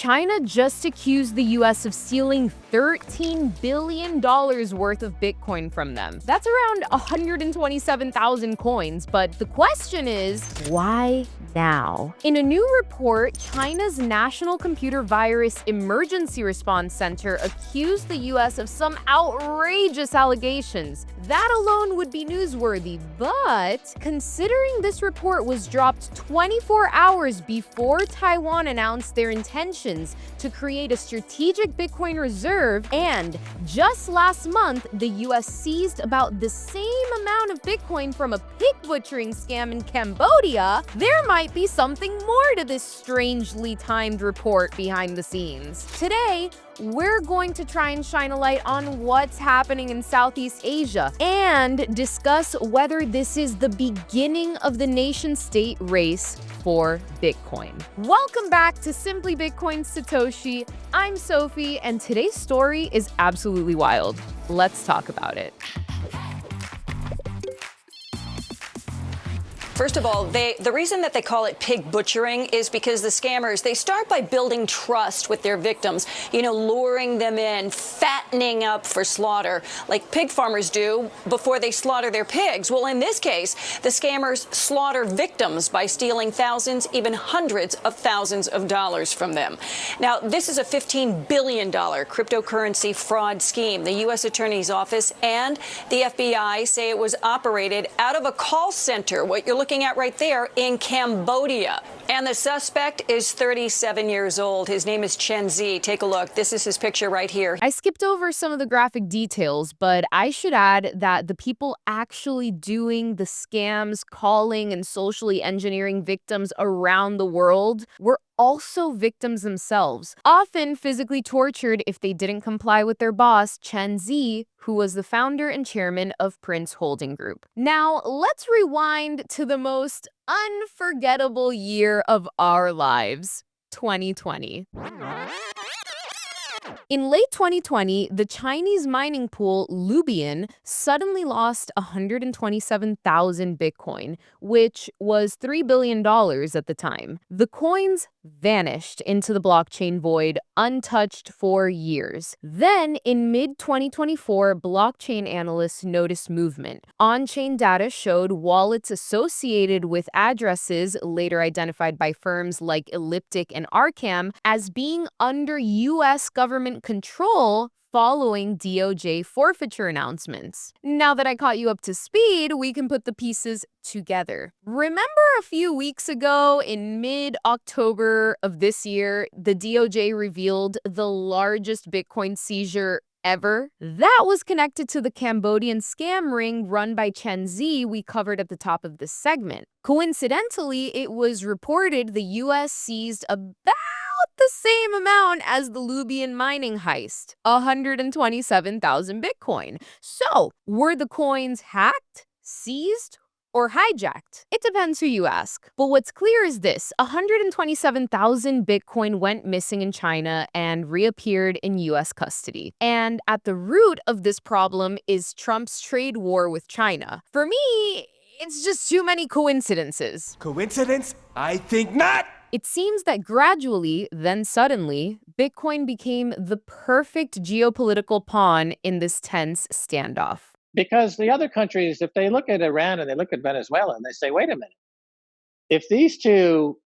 China just accused the US of stealing $13 billion worth of Bitcoin from them. That's around 127,000 coins, but the question is, why now? In a new report, China's National Computer Virus Emergency Response Center accused the US of some outrageous allegations. That alone would be newsworthy, but considering this report was dropped 24 hours before Taiwan announced their intentions to create a strategic Bitcoin reserve, and just last month, the US seized about the same amount of Bitcoin from a pig butchering scam in Cambodia, there might be something more to this strangely timed report behind the scenes. Today, we're going to try and shine a light on what's happening in Southeast Asia and discuss whether this is the beginning of the nation-state race for Bitcoin. Welcome back to Simply Bitcoin Satoshi. I'm Sophie, and today's story is absolutely wild. Let's talk about it. First of all, the reason that they call it pig butchering is because the scammers, they start by building trust with their victims, luring them in, fattening up for slaughter, like pig farmers do before they slaughter their pigs. Well, in this case, the scammers slaughter victims by stealing thousands, even hundreds of thousands of dollars from them. Now, this is a $15 billion cryptocurrency fraud scheme. The U.S. Attorney's Office and the FBI say it was operated out of a call center, what you're looking at right there, in Cambodia. And the suspect is 37 years old. His name is Chen Zi. Take a look. This is his picture right here. I skipped over some of the graphic details, but I should add that the people actually doing the scams, calling, and socially engineering victims around the world were also victims themselves, often physically tortured if they didn't comply with their boss, Chen Zi, who was the founder and chairman of Prince Holding Group. Now, let's rewind to the most unforgettable year of our lives, 2020. In late 2020, the Chinese mining pool Ledn suddenly lost 127,000 Bitcoin, which was $3 billion at the time. The coins vanished into the blockchain void, untouched for years. Then, in mid-2024, blockchain analysts noticed movement. On-chain data showed wallets associated with addresses, later identified by firms like Elliptic and Arcam, as being under U.S. government control following DOJ forfeiture announcements. Now that I caught you up to speed, we can put the pieces together. Remember a few weeks ago, in mid-October of this year, the DOJ revealed the largest Bitcoin seizure ever? That was connected to the Cambodian scam ring run by Chen Zi we covered at the top of this segment. Coincidentally, it was reported the US seized about the same amount as the Ledn mining heist, 127,000 Bitcoin. So, were the coins hacked, seized, or hijacked? It depends who you ask. But what's clear is this: 127,000 Bitcoin went missing in China and reappeared in US custody. And at the root of this problem is Trump's trade war with China. For me, it's just too many coincidences. Coincidence? I think not! It seems that gradually, then suddenly, Bitcoin became the perfect geopolitical pawn in this tense standoff. Because the other countries, if they look at Iran and they look at Venezuela and they say, wait a minute, if these two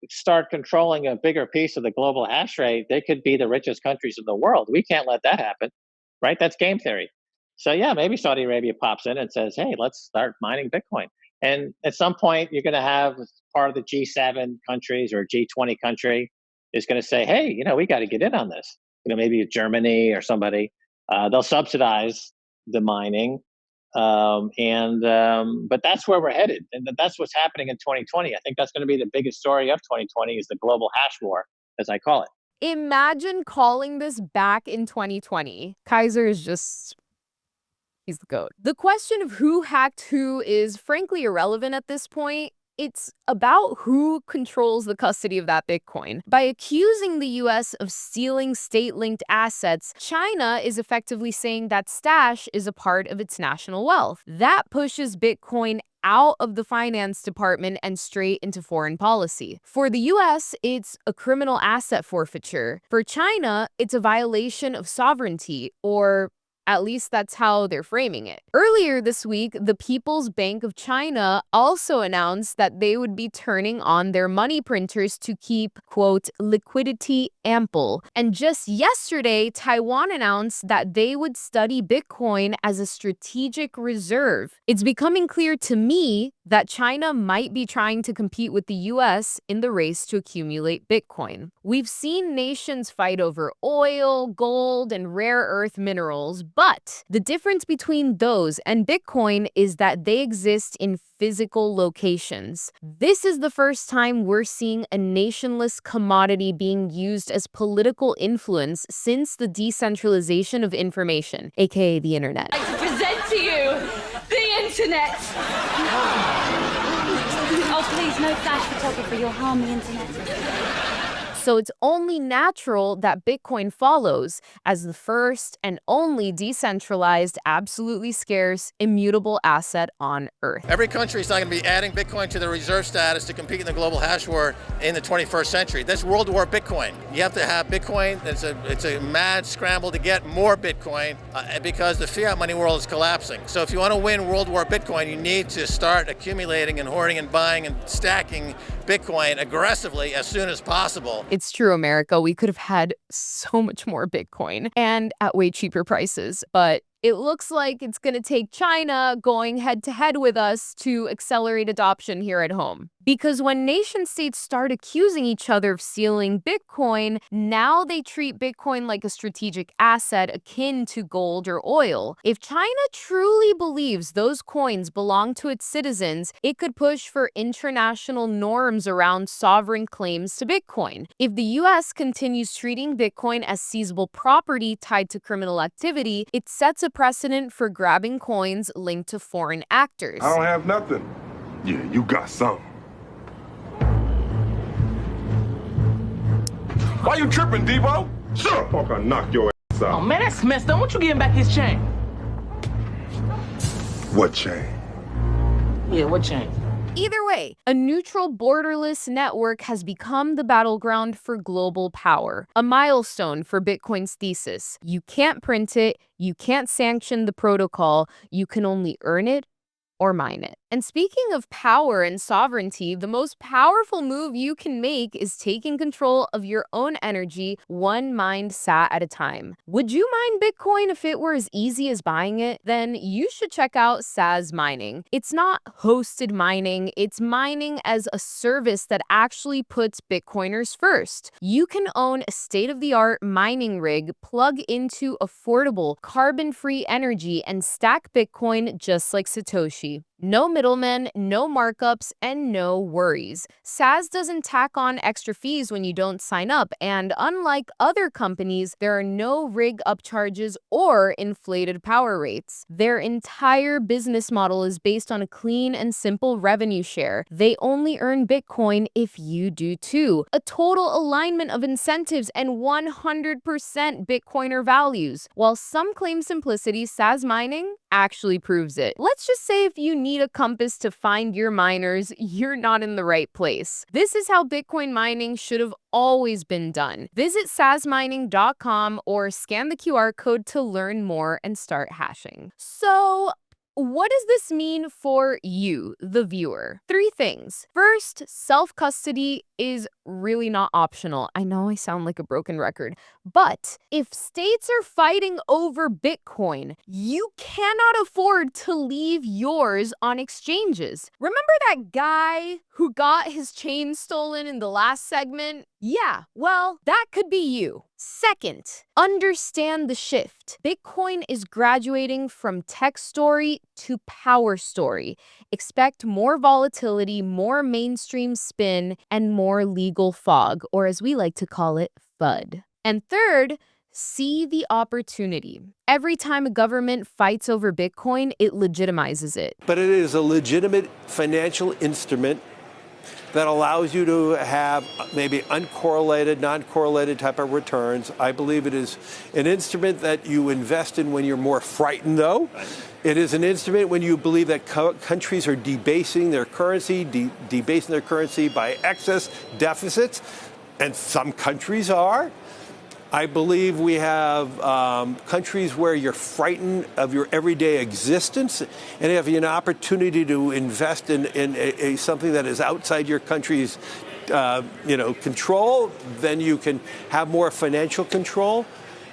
start controlling a bigger piece of the global hash rate, they could be the richest countries in the world. We can't let that happen, right? That's game theory. So yeah, maybe Saudi Arabia pops in and says, hey, let's start mining Bitcoin. And at some point, you're going to have part of the G7 countries or G20 country is going to say, hey, we got to get in on this. Maybe Germany or somebody. They'll subsidize the mining. But that's where we're headed. And that's what's happening in 2020. I think that's going to be the biggest story of 2020 is the global hash war, as I call it. Imagine calling this back in 2020. Kaiser is just... he's the GOAT. The question of who hacked who is frankly irrelevant at this point. It's about who controls the custody of that Bitcoin. By accusing the US of stealing state-linked assets, China is effectively saying that stash is a part of its national wealth. That pushes Bitcoin out of the finance department and straight into foreign policy. For the US, it's a criminal asset forfeiture. For China, it's a violation of sovereignty, or at least that's how they're framing it. Earlier this week, the People's Bank of China also announced that they would be turning on their money printers to keep, quote, liquidity ample. And just yesterday, Taiwan announced that they would study Bitcoin as a strategic reserve. It's becoming clear to me that China might be trying to compete with the US in the race to accumulate Bitcoin. We've seen nations fight over oil, gold, and rare earth minerals, but the difference between those and Bitcoin is that they exist in physical locations. This is the first time we're seeing a nationless commodity being used as political influence since the decentralization of information, aka the internet. I'd like to present to you the internet. Oh, please, no flash photography. You'll harm the internet. So it's only natural that Bitcoin follows as the first and only decentralized, absolutely scarce, immutable asset on Earth. Every country is not going to be adding Bitcoin to their reserve status to compete in the global hash war in the 21st century. That's World War Bitcoin. You have to have Bitcoin. It's a mad scramble to get more Bitcoin because the fiat money world is collapsing. So if you want to win World War Bitcoin, you need to start accumulating and hoarding and buying and stacking Bitcoin aggressively as soon as possible. It's true, America. We could have had so much more Bitcoin and at way cheaper prices, but it looks like it's going to take China going head to head with us to accelerate adoption here at home. Because when nation states start accusing each other of stealing Bitcoin, now they treat Bitcoin like a strategic asset akin to gold or oil. If China truly believes those coins belong to its citizens, it could push for international norms around sovereign claims to Bitcoin. If the US continues treating Bitcoin as seizable property tied to criminal activity, it sets a precedent for grabbing coins linked to foreign actors. I don't have nothing. Yeah, you got something. Why you tripping, Debo? Shut up, fuck, I'll knock your ass out. Oh man, that's messed up. What you getting back his chain? What chain? Yeah, what chain? Either way, a neutral, borderless network has become the battleground for global power, a milestone for Bitcoin's thesis. You can't print it, you can't sanction the protocol, you can only earn it or mine it. And speaking of power and sovereignty, the most powerful move you can make is taking control of your own energy, one mined sat at a time. Would you mine Bitcoin if it were as easy as buying it? Then you should check out Sazmining. It's not hosted mining, it's mining as a service that actually puts Bitcoiners first. You can own a state-of-the-art mining rig, plug into affordable, carbon-free energy, and stack Bitcoin just like Satoshi. No middlemen, no markups, and no worries. Saz doesn't tack on extra fees when you don't sign up, and unlike other companies, there are no rig upcharges or inflated power rates. Their entire business model is based on a clean and simple revenue share. They only earn Bitcoin if you do too. A total alignment of incentives and 100% Bitcoiner values. While some claim simplicity, Sazmining actually proves it. Let's just say if you need a compass to find your miners, you're not in the right place. This is how Bitcoin mining should have always been done. Visit sazmining.com or scan the QR code to learn more and start hashing. So, what does this mean for you, the viewer? 3 things. First, self-custody is really not optional. I know I sound like a broken record, but if states are fighting over Bitcoin, you cannot afford to leave yours on exchanges. Remember that guy who got his chain stolen in the last segment? Yeah, well, that could be you. Second, understand the shift. Bitcoin is graduating from tech story to power story. Expect more volatility, more mainstream spin, and more legal fog, or as we like to call it, FUD. And third, see the opportunity. Every time a government fights over Bitcoin, it legitimizes it. But it is a legitimate financial instrument that allows you to have maybe uncorrelated, non-correlated type of returns. I believe it is an instrument that you invest in when you're more frightened, though. It is an instrument when you believe that countries are debasing their currency, debasing their currency by excess deficits, and some countries are. I believe we have countries where you're frightened of your everyday existence, and if you have an opportunity to invest in something that is outside your country's control, then you can have more financial control.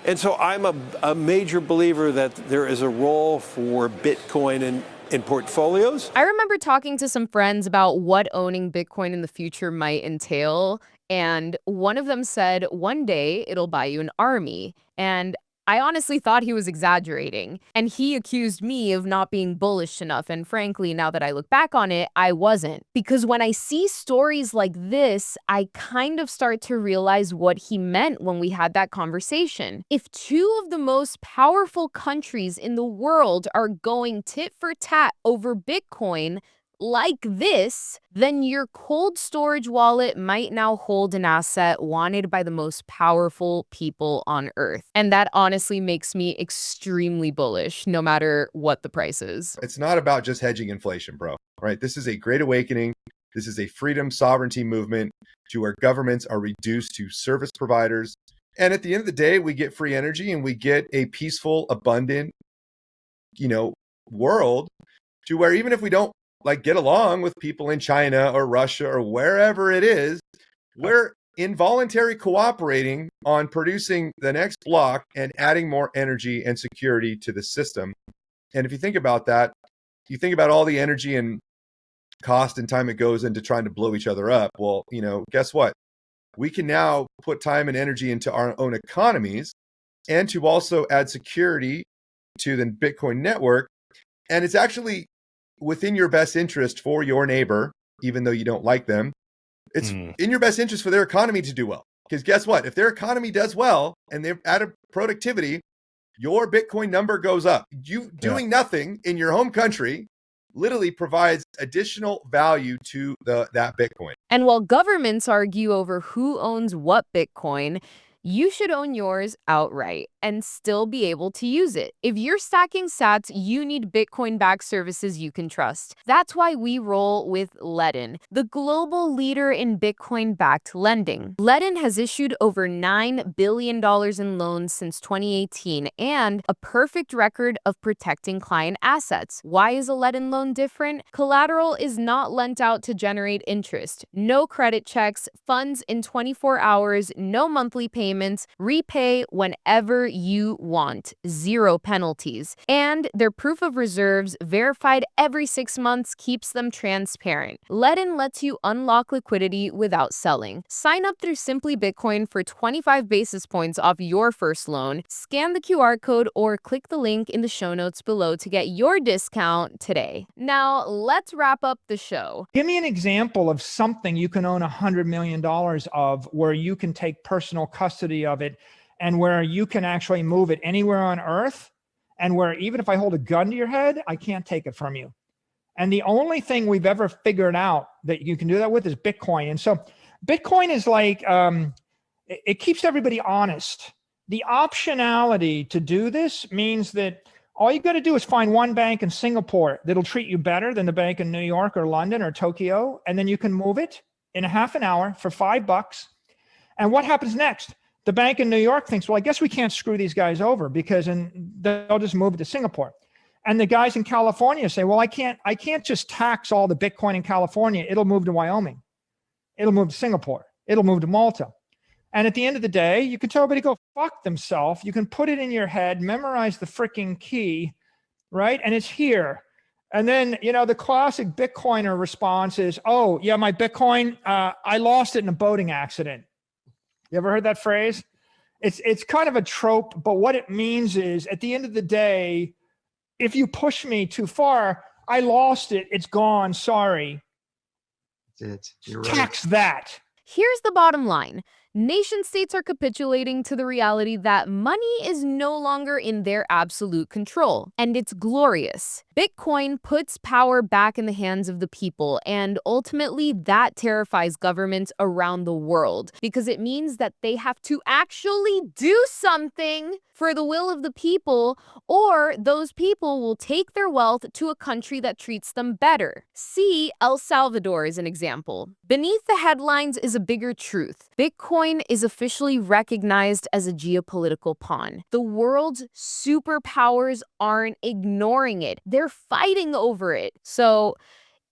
And so I'm a major believer that there is a role for Bitcoin in portfolios. I remember talking to some friends about what owning Bitcoin in the future might entail. And one of them said, one day it'll buy you an army. And I honestly thought he was exaggerating. And he accused me of not being bullish enough. And frankly, now that I look back on it, I wasn't. Because when I see stories like this, I kind of start to realize what he meant when we had that conversation. If two of the most powerful countries in the world are going tit for tat over Bitcoin, like this, then your cold storage wallet might now hold an asset wanted by the most powerful people on Earth. And that honestly makes me extremely bullish, no matter what the price is. It's not about just hedging inflation, bro, right? This is a great awakening. This is a freedom sovereignty movement to where governments are reduced to service providers. And at the end of the day, we get free energy and we get a peaceful, abundant, world to where even if we don't get along with people in China or Russia or wherever it is, we're involuntary cooperating on producing the next block and adding more energy and security to the system. And if you think about that, you think about all the energy and cost and time it goes into trying to blow each other up. Well, guess what? We can now put time and energy into our own economies and to also add security to the Bitcoin network. And it's actually within your best interest for your neighbor, even though you don't like them. It's in your best interest for their economy to do well. Because guess what? If their economy does well and they're out of productivity, your Bitcoin number goes up. You doing nothing in your home country literally provides additional value to that Bitcoin. And while governments argue over who owns what Bitcoin, you should own yours outright and still be able to use it. If you're stacking sats, you need Bitcoin-backed services you can trust. That's why we roll with Ledn, the global leader in Bitcoin-backed lending. Ledn has issued over $9 billion in loans since 2018 and a perfect record of protecting client assets. Why is a Ledn loan different? Collateral is not lent out to generate interest. No credit checks, funds in 24 hours, no monthly payments, repay whenever you want, 0 penalties. And their proof of reserves, verified every 6 months, keeps them transparent. Ledn lets you unlock liquidity without selling. Sign up through Simply Bitcoin for 25 basis points off your first loan. Scan the QR code or click the link in the show notes below to get your discount today. Now, let's wrap up the show. Give me an example of something you can own $100 million of where you can take personal custody of it and where you can actually move it anywhere on Earth, and where even if I hold a gun to your head, I can't take it from you. And the only thing we've ever figured out that you can do that with is Bitcoin. And so Bitcoin is like, it keeps everybody honest. The optionality to do this means that all you got to do is find one bank in Singapore that'll treat you better than the bank in New York or London or Tokyo, and then you can move it in a half an hour for $5. And what happens next? The bank in New York thinks, well, I guess we can't screw these guys over because they'll just move it to Singapore. And the guys in California say, well, I can't just tax all the Bitcoin in California. It'll move to Wyoming. It'll move to Singapore. It'll move to Malta. And at the end of the day, you can tell everybody to go fuck themselves. You can put it in your head, memorize the freaking key, right? And it's here. And then, the classic Bitcoiner response is, oh, yeah, my Bitcoin, I lost it in a boating accident. You ever heard that phrase? It's kind of a trope, but what it means is at the end of the day, if you push me too far, I lost it. It's gone. Sorry. That's it. You're right. Tax that. Here's the bottom line. Nation-states are capitulating to the reality that money is no longer in their absolute control, and it's glorious. Bitcoin puts power back in the hands of the people, and ultimately that terrifies governments around the world because it means that they have to actually do something for the will of the people, or those people will take their wealth to a country that treats them better. See El Salvador as an example. Beneath the headlines is a bigger truth. Bitcoin is officially recognized as a geopolitical pawn. The world's superpowers aren't ignoring it. They're fighting over it. So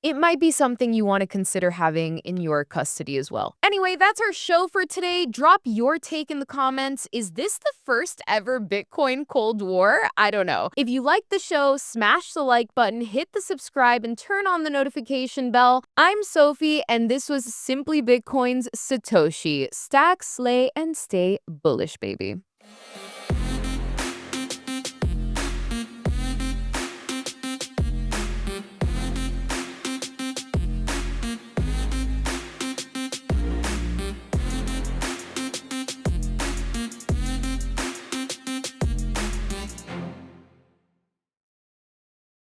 it might be something you want to consider having in your custody as well. Anyway, that's our show for today. Drop your take in the comments. Is this the first ever Bitcoin Cold War? I don't know. If you like the show, smash the like button, hit the subscribe, and turn on the notification bell. I'm Sophie, and this was Simply Bitcoin's Satoshi. Stack, slay, and stay bullish, baby.